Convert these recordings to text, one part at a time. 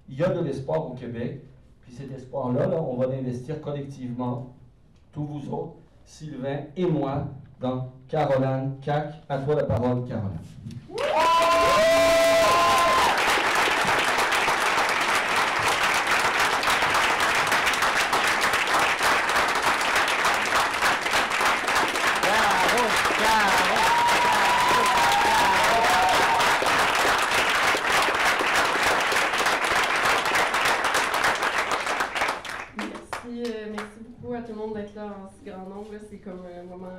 il y a de l'espoir au Québec. Puis cet espoir-là, là, on va l'investir collectivement, tous vous autres, Sylvain et moi, dans Caroline CAQ. À toi la parole, Caroline. Merci beaucoup à tout le monde d'être là en si grand nombre. C'est comme un moment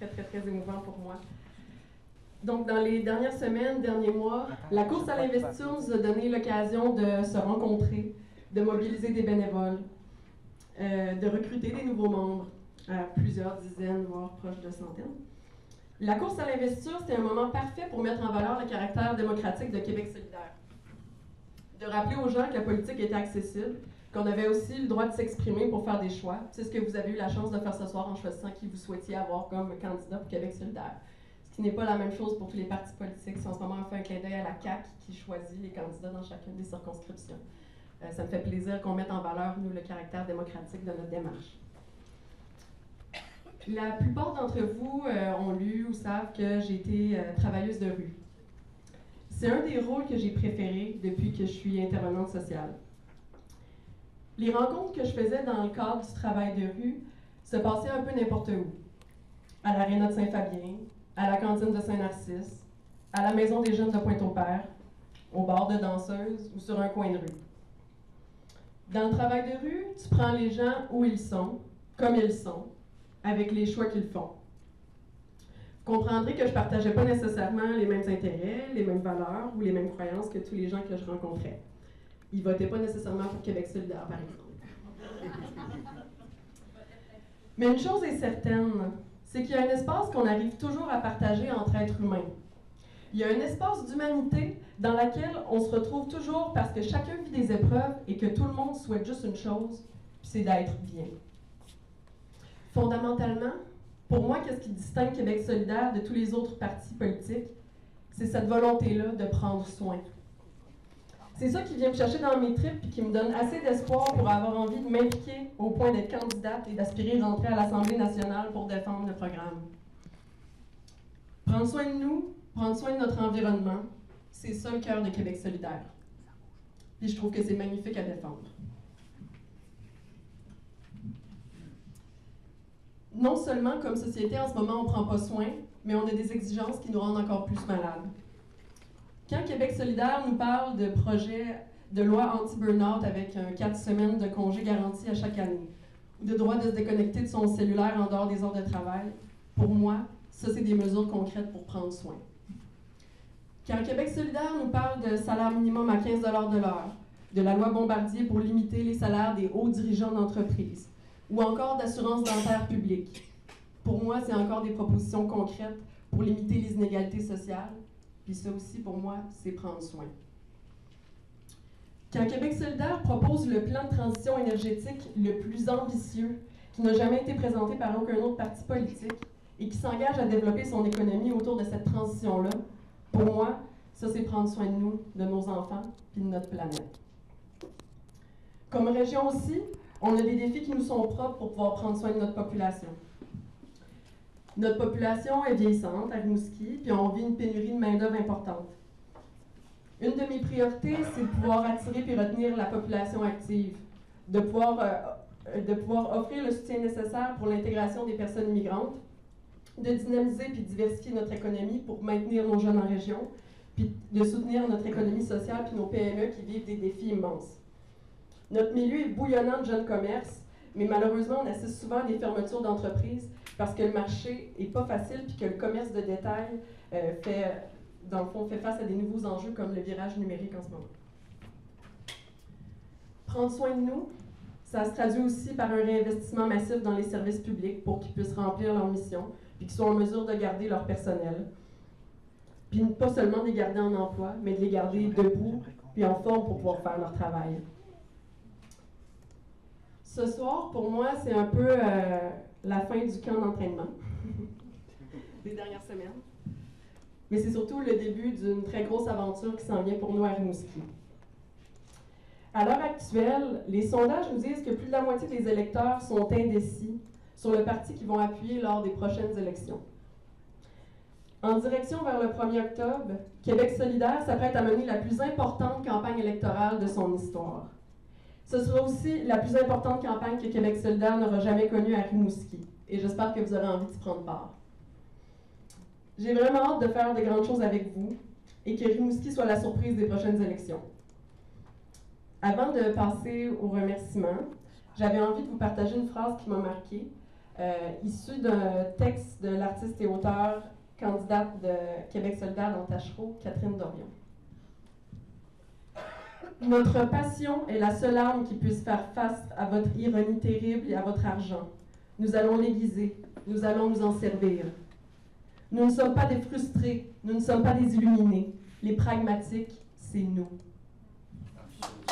très émouvant pour moi. Donc, dans les dernières semaines, derniers mois, la course à l'investiture nous a donné l'occasion de se rencontrer, de mobiliser des bénévoles, de recruter des nouveaux membres, à plusieurs dizaines, voire proches de centaines. La course à l'investiture, c'était un moment parfait pour mettre en valeur le caractère démocratique de Québec solidaire. De rappeler aux gens que la politique était accessible, qu'on avait aussi le droit de s'exprimer pour faire des choix. C'est ce que vous avez eu la chance de faire ce soir en choisissant qui vous souhaitiez avoir comme candidat pour Québec solidaire. Ce qui n'est pas la même chose pour tous les partis politiques. Si en ce moment on fait un clin d'œil à la CAQ qui choisit les candidats dans chacune des circonscriptions. Ça me fait plaisir qu'on mette en valeur, nous, le caractère démocratique de notre démarche. La plupart d'entre vous ont lu ou savent que j'ai été travailleuse de rue. C'est un des rôles que j'ai préférés depuis que je suis intervenante sociale. Les rencontres que je faisais dans le cadre du travail de rue se passaient un peu n'importe où. À l'aréna de Saint-Fabien, à la cantine de Saint-Narcisse, à la maison des jeunes de Pointe-au-Père, au bar de danseuses ou sur un coin de rue. Dans le travail de rue, tu prends les gens où ils sont, comme ils sont, avec les choix qu'ils font. Vous comprendrez que je ne partageais pas nécessairement les mêmes intérêts, les mêmes valeurs ou les mêmes croyances que tous les gens que je rencontrais. Ils ne votaient pas nécessairement pour Québec solidaire, par exemple. Mais une chose est certaine, c'est qu'il y a un espace qu'on arrive toujours à partager entre êtres humains. Il y a un espace d'humanité dans lequel on se retrouve toujours parce que chacun vit des épreuves et que tout le monde souhaite juste une chose, puis c'est d'être bien. Fondamentalement, pour moi, qu'est-ce qui distingue Québec solidaire de tous les autres partis politiques? C'est cette volonté-là de prendre soin. C'est ça qui vient me chercher dans mes tripes et qui me donne assez d'espoir pour avoir envie de m'impliquer au point d'être candidate et d'aspirer à rentrer à l'Assemblée nationale pour défendre le programme. Prendre soin de nous, prendre soin de notre environnement, c'est ça le cœur de Québec solidaire. Puis je trouve que c'est magnifique à défendre. Non seulement, comme société, en ce moment, on ne prend pas soin, mais on a des exigences qui nous rendent encore plus malades. Quand Québec solidaire nous parle de projet de loi anti-burnout avec 4 semaines de congé garanti à chaque année, ou de droit de se déconnecter de son cellulaire en dehors des heures de travail, pour moi, ça, c'est des mesures concrètes pour prendre soin. Quand Québec solidaire nous parle de salaire minimum à 15 $ de l'heure, de la loi Bombardier pour limiter les salaires des hauts dirigeants d'entreprise, ou encore d'assurance dentaire publique, pour moi, c'est encore des propositions concrètes pour limiter les inégalités sociales. Puis ça aussi, pour moi, c'est prendre soin. Quand Québec solidaire propose le plan de transition énergétique le plus ambitieux, qui n'a jamais été présenté par aucun autre parti politique, et qui s'engage à développer son économie autour de cette transition-là, pour moi, ça, c'est prendre soin de nous, de nos enfants, puis de notre planète. Comme région aussi, on a des défis qui nous sont propres pour pouvoir prendre soin de notre population. Notre population est vieillissante à Rimouski, puis on vit une pénurie de main-d'œuvre importante. Une de mes priorités, c'est de pouvoir attirer et retenir la population active, de pouvoir offrir le soutien nécessaire pour l'intégration des personnes immigrantes, de dynamiser puis diversifier notre économie pour maintenir nos jeunes en région, puis de soutenir notre économie sociale puis nos PME qui vivent des défis immenses. Notre milieu est bouillonnant de jeunes commerces, mais malheureusement, on assiste souvent à des fermetures d'entreprises parce que le marché n'est pas facile puis que le commerce de détail fait face à des nouveaux enjeux comme le virage numérique en ce moment. Prendre soin de nous, ça se traduit aussi par un réinvestissement massif dans les services publics pour qu'ils puissent remplir leur mission puis qu'ils soient en mesure de garder leur personnel. Puis pas seulement de les garder en emploi, mais de les garder debout puis en forme pour pouvoir faire leur travail. Ce soir, pour moi, c'est un peu la fin du camp d'entraînement des dernières semaines. Mais c'est surtout le début d'une très grosse aventure qui s'en vient pour nous à Rimouski. À l'heure actuelle, les sondages nous disent que plus de la moitié des électeurs sont indécis sur le parti qu'ils vont appuyer lors des prochaines élections. En direction vers le 1er octobre, Québec solidaire s'apprête à mener la plus importante campagne électorale de son histoire. Ce sera aussi la plus importante campagne que Québec solidaire n'aura jamais connue à Rimouski, et j'espère que vous aurez envie d'y prendre part. J'ai vraiment hâte de faire de grandes choses avec vous, et que Rimouski soit la surprise des prochaines élections. Avant de passer aux remerciements, j'avais envie de vous partager une phrase qui m'a marquée, issue d'un texte de l'artiste et auteur candidate de Québec solidaire dans Tachereau, Catherine Dorion. Notre passion est la seule arme qui puisse faire face à votre ironie terrible et à votre argent. Nous allons l'aiguiser, nous allons nous en servir. Nous ne sommes pas des frustrés, nous ne sommes pas des illuminés. Les pragmatiques, c'est nous.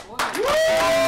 Absolument.